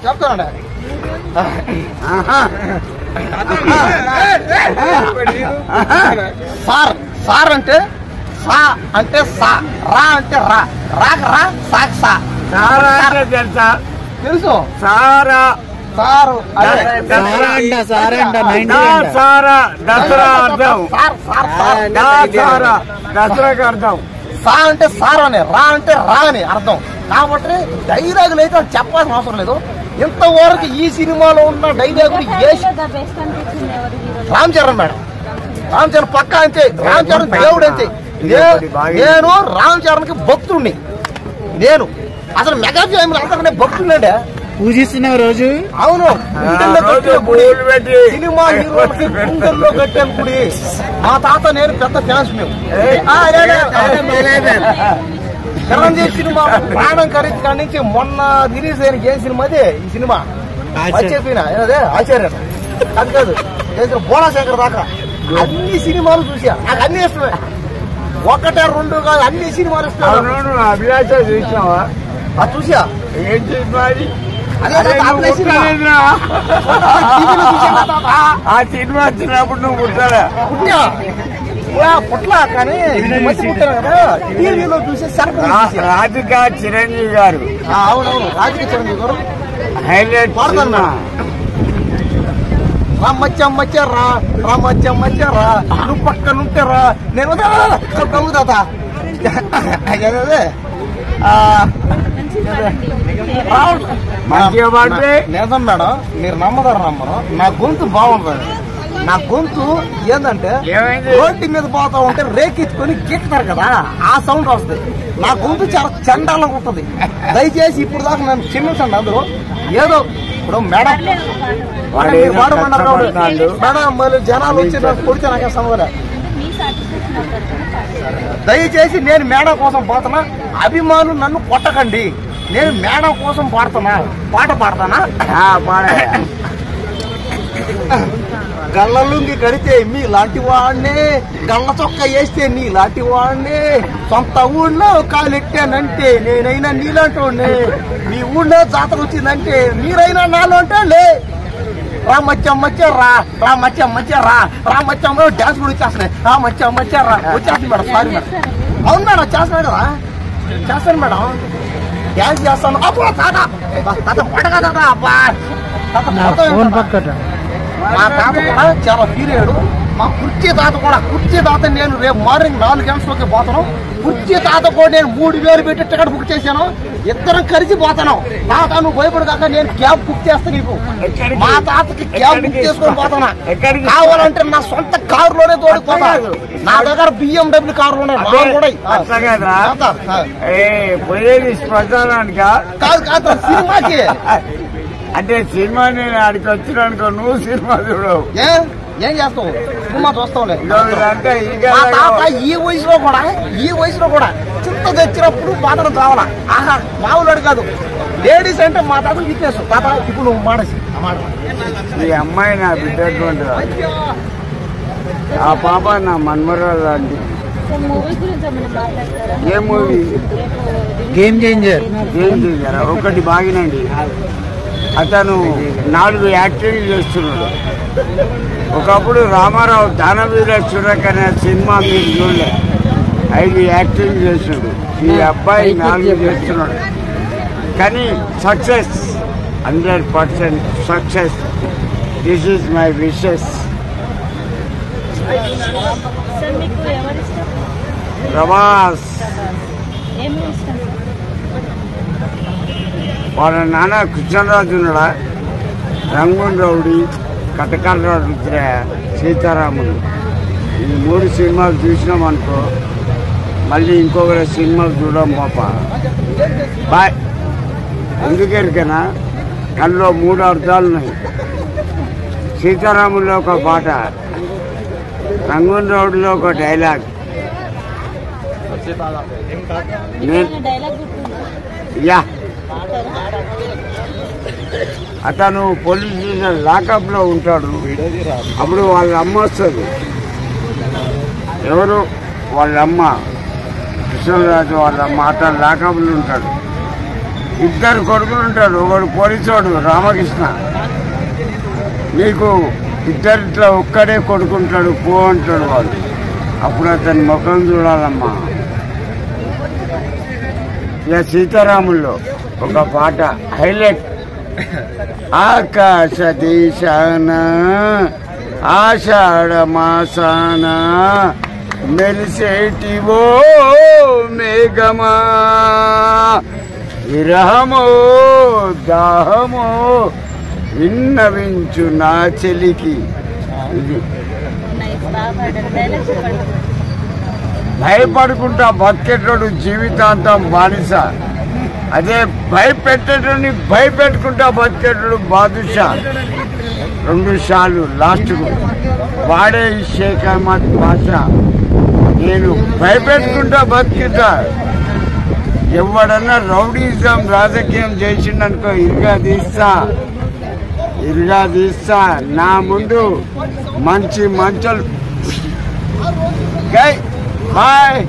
చెప్తానండి. Sir sir అంటే సా అంటే సా, రా అంటే రా, రాక రా, సాక్ సా. తెలుసా? తెలుసు సారా సారు దసరా అర్థం. దసరాకి అర్థం. సా అంటే సార్ అని, రా అంటే రా అని అర్థం. కాబట్టి డైలాగులు అయితే చెప్పాల్సిన అవసరం లేదు. ఇంతవరకు ఈ సినిమాలో ఉన్న డైలాగులు రామ్ చరణ్ మేడం, రామ్ చరణ్ పక్కా అంతే, రామ్ చరణ్ దేవుడు అంతే. నేను రామ్ చరణ్ కి భక్తుడిని. నేను అసలు మెగా ఫ్యామిలీ అంతకనే భక్తుడండి. పూజిస్తున్న రోజు అవును, సినిమా హీరోలకి గుండెల్లో కట్టాను గుడి. మా తాత నేను పెద్ద ఫ్యాన్స్. మేము చిరంజీవి సినిమా ప్రాణం ఖరీదు కాడి నుంచి మొన్న రిలీజ్ అయిన ఏ సినిమా అదే ఈ సినిమా చెప్పిన అదే ఆచార్య అది కాదు చేసిన బోళాశేఖర్ దాకా అన్ని సినిమాలు చూసా. నాకు అన్ని ఇష్టమే, ఒకటే రెండు కాదు అన్ని సినిమాలు ఇష్టం. అభిలాష చూసావా? అది చూసా. ఏం సినిమా? ఆ సినిమా వచ్చినప్పుడు నువ్వు పుట్టాడా? పుట్లా కానీ కదా టీవీలో చూసే రాధికా చిరంజీవి గారు. అవునవును, రాధికా చిరంజీవి గారు హైలైట్ పాడతాను. రామచ్చమ్మచ్చారా రామచ్చమ్మచ్చారా, నువ్వు పక్కనుంటారా నేను తాత నిజం మేడం, మీరు నమ్మదారు నమ్మరు. నా గొంతు బాగుంటుంది. నా గొంతు ఏంటంటే రోడ్డు మీద పోతా ఉంటే రేకెత్తుకొని గీకుతారు కదా, ఆ సౌండ్ వస్తుంది. నా గొంతు చాలా చండాలంగా ఉంటుంది. దయచేసి ఇప్పుడు దాకా నన్ను క్షమించండి. అందరూ ఏదో ఇప్పుడు మేడం వాడమన్నారు కాబట్టి మేడం మళ్ళీ జనాలు వచ్చి నాకు కొడితే నాకే సమయం. దయచేసి నేను మేడం కోసం పోతున్నా, అభిమానులు నన్ను కొట్టకండి. నేను మేడం కోసం పాడుతున్నా, పాట పాడతానా? గళ్ళలుంగి కడితే మీ లాంటి వాడినే, గళ్ళ చొక్క వేస్తే నీ లాంటి వాడినే, సొంత ఊళ్ళో కాలెట్టానంటే నేనైనా నీలాంటి వాడినే, మీ ఊళ్ళో జాతర వచ్చిందంటే మీరైనా నాలో అంటే లే. రామచ్చమ్మచ్చారా రామచ్చమ్మచ్చారా రామచ్చమ్మ డాన్స్ కూడా వచ్చేస్తున్నాయి. రామచ్చమ్మచ్చారా వచ్చేస్తుంది మేడం. Sorry madam. అవును మేడం, చేస్తున్నాడు కదా, చేస్తాను మేడం, డాన్స్ చేస్తాను. అబ్బా తాత తాత పడగా తాత. అబ్బా తాత మా తాత కూడా చాలా ఫీల్ అయ్యాడు. మా కుర్చీ తాత కూడా, కుర్చీ తాత నేను రేపు మార్నింగ్ 4 గంటలకి పోతాను. కుర్చీ తాత కూడా నేను 3000 పెట్టి టికెట్ బుక్ చేశాను. ఇద్దరం కలిసి పోతాను. తాత నువ్వు భయపడగాక నేను క్యాబ్ బుక్ చేస్తా నీకు. మా తాతకి క్యాబ్ బుక్ చేసుకొని పోతానా, కావాలంటే నా సొంత కారులోనే తోడిపోతా. నా దగ్గర BMW కారులోనే పోయేది శ్మశానానిక కాదు కాదు సినిమాకి. అంటే సినిమా నేను ఆడికి వచ్చినానుకో, నువ్వు సినిమా చూడవు. ఏం చేస్తావు, సినిమా చూస్తావులే. ఈ వయసులో కూడా చింత తెచ్చినప్పుడు పాత్ర కావాలా. ఆహా మామూలు కాదు. లేడీస్ అంటే మా తాత వీక్నెస్. తాత ఇప్పుడు నువ్వు మాడేసి ఈ అమ్మాయి నా బిడ్డ, ఆ పాప నా మన్మరాలు లాంటి. ఏ మూవీ? Game changer. ఒకటి బాగినండి. అతను 4 యాక్టింగ్ చేస్తున్నాడు. ఒకప్పుడు రామారావు దానవీర చురక్ అనే సినిమా మీరు చూడలే, 5 యాక్టింగ్ చేస్తున్నాడు. ఈ అబ్బాయి 4 చేస్తున్నాడు. కానీ success 100% success. This is my wishes. Prabhas వాళ్ళ నాన్న కృష్ణరాజు ఉన్నాడా, రంగూన్ రౌడీ, కటకాల రుద్ర, సీతారాముడు, ఈ 3 సినిమాలు చూసినామనుకో మళ్ళీ ఇంకొకరి సినిమాలు చూడడం పాప. బాయ్. ఎందుకెరికైనా కల్లో 3 అర్థాలు ఉన్నాయి. సీతారాముల్లో ఒక పాట, రంగూన్ రౌడీలో ఒక డైలాగ్. యా అతను పోలీస్ స్టేషన్ లాకప్ లో ఉంటాడు. అప్పుడు వాళ్ళ అమ్మ వస్తుంది. ఎవరు? వాళ్ళ అమ్మ, కృష్ణరాజు వాళ్ళ అమ్మ. అతను లాకప్ లో ఉంటాడు. ఇద్దరు కొడుకులు ఉంటారు. ఒకడు పోలీసోడు రామకృష్ణ. నీకు ఇద్దరిట్లో ఒక్కడే కొడుకుంటాడు, పో అంటాడు వాడు. అప్పుడు అతని ముఖం చూడాలమ్మా. ఇక సీతారాముల్లో ఒక పాట హైలైట్. ఆకాశ దేశాన ఆషాఢ మాసాన మెరిసేటివో మేఘమా, విరహమో దాహమో విన్నవించు నా చెలికి. ఇది భయపడుకుంటా బతికేటోడు జీవితాంతం బానిస. అదే భయపెట్టేటోని భయపెట్టుకుంటా బతికేటోడు బాదుషా. 2 షాలు లాస్ట్కు వాడే ఈ షేక్ అహ్మద్ బాషా. నేను భయపెట్టుకుంటా బతికితా. ఎవడన్నా రౌడీజం రాజకీయం చేసిండనుకో ఇరుగా తీస్తా. నా ముందు మంచి మంచలు. బాయ్.